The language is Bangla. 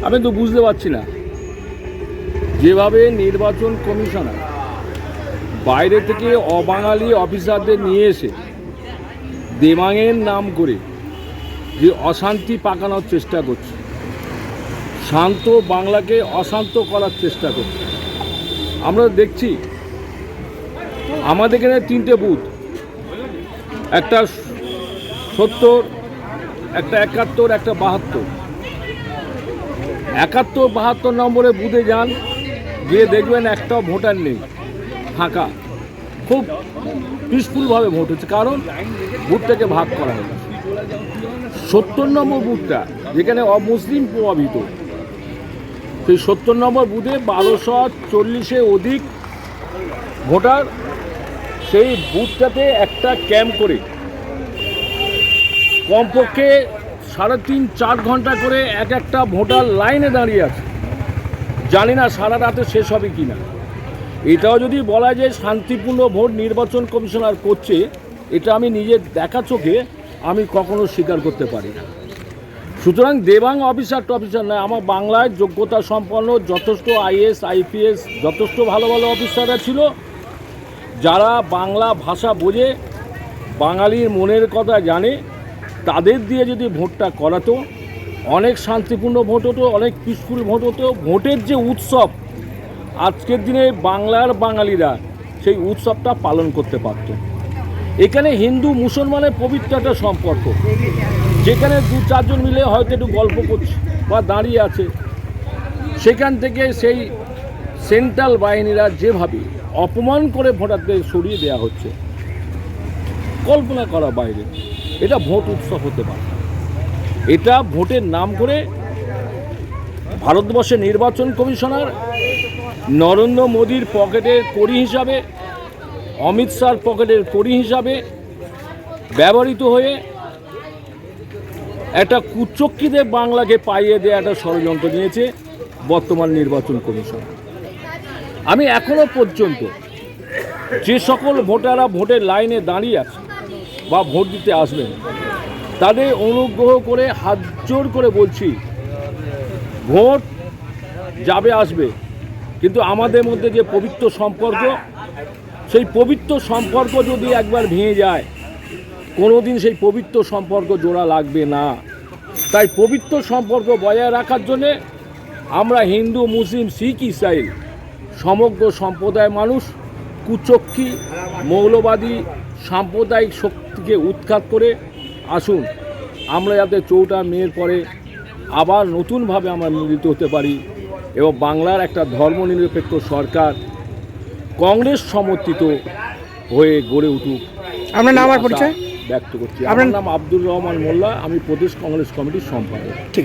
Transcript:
আমি তো বুঝতে পারছি না যেভাবে নির্বাচন কমিশনার বাইরে থেকে অবাঙালি অফিসারদের নিয়ে এসে দেবাঙের নাম করে যে অশান্তি পাকানোর চেষ্টা করছে, শান্ত বাংলাকে অশান্ত করার চেষ্টা করছে। আমরা দেখছি আমাদের এখানে 3টে বুথ, একটা 70, একটা 71, একটা 72। 71-72 নম্বরে বুথে যান, গিয়ে দেখবেন একটাও ভোটার নেই, ফাঁকা। খুব পিসফুলভাবে ভোট হচ্ছে, কারণ বুথটাকে ভাগ করা হয়েছে। 70 নম্বর বুথটা যেখানে অমুসলিম প্রভাবিত, সেই 70 নম্বর বুথে 1240-এর অধিক ভোটার। সেই বুথটাতে একটা ক্যাম্প করে কমপক্ষে 3.5-4 ঘন্টা করে একটা ভোটার লাইনে দাঁড়িয়ে আছে। জানি না সারা রাতে শেষ হবে কি না। এটাও যদি বলা যায় শান্তিপূর্ণ ভোট নির্বাচন কমিশনার করছে, এটা আমি নিজের দেখা চোখে আমি কখনো স্বীকার করতে পারি না। সুতরাং দেবাং অফিসার নয়, আমার বাংলায় যোগ্যতা সম্পন্ন যথেষ্ট আইএস আইপিএস যথেষ্ট ভালো ভালো অফিসাররা ছিল, যারা বাংলা ভাষা বোঝে, বাঙালির মনের কথা জানে। তাদের দিয়ে যদি ভোটটা করাতো, অনেক শান্তিপূর্ণ ভোট হতো, অনেক পিসফুল ভোট হতো। ভোটের যে উৎসব, আজকের দিনে বাংলার বাঙালিরা সেই উৎসবটা পালন করতে পারত। এখানে হিন্দু মুসলমানের পবিত্র একটা সম্পর্ক, যেখানে 2-4 জন মিলে হয়তো একটু গল্প করছে বা দাঁড়িয়ে আছে, সেখান থেকে সেই সেন্ট্রাল বাহিনীরা যেভাবে অপমান করে ভোটারদের সরিয়ে দেওয়া হচ্ছে, কল্পনা করা বাইরে। এটা ভোট উৎসব হতে পারে। এটা ভোটের নাম করে ভারতবর্ষের নির্বাচন কমিশনার নরেন্দ্র মোদীর পকেটের কড়ি হিসাবে, অমিত শাহর পকেটের কড়ি হিসাবে ব্যবহৃত হয়ে একটা কুচক্রীদের বাংলাকে পাইয়ে দেওয়া একটা ষড়যন্ত্র নিয়েছে বর্তমান নির্বাচন কমিশন। আমি এখনো পর্যন্ত যে সকল ভোটাররা ভোটের লাইনে দাঁড়িয়ে আছে বা ভোট দিতে আসবেন, তাদের অনুগ্রহ করে হাত জোর করে বলছি, ভোট যাবে আসবে, কিন্তু আমাদের মধ্যে যে পবিত্র সম্পর্ক, সেই পবিত্র সম্পর্ক যদি একবার ভেঙে যায়, কোনোদিন সেই পবিত্র সম্পর্ক জোড়া লাগবে না। তাই পবিত্র সম্পর্ক বজায় রাখার জন্যে আমরা হিন্দু, মুসলিম, শিখ, ইসরায়েল সমগ্র সম্প্রদায়ের মানুষ কুচক্রী, মৌলবাদী, সাম্প্রদায়িক শক্তিকে উৎখাত করে আসুন, আমরা যাতে 4টা মের পরে আবার নতুনভাবে আমরা মিলিত হতে পারি এবং বাংলার একটা ধর্মনিরপেক্ষ সরকার কংগ্রেস সমর্থিত হয়ে গড়ে উঠুক। আপনার নাম আর পরিচয় ব্যক্ত করছি। আমার নাম আব্দুর রহমান মোল্লা, আমি প্রদেশ কংগ্রেস কমিটির সম্পাদক। ঠিক আছে।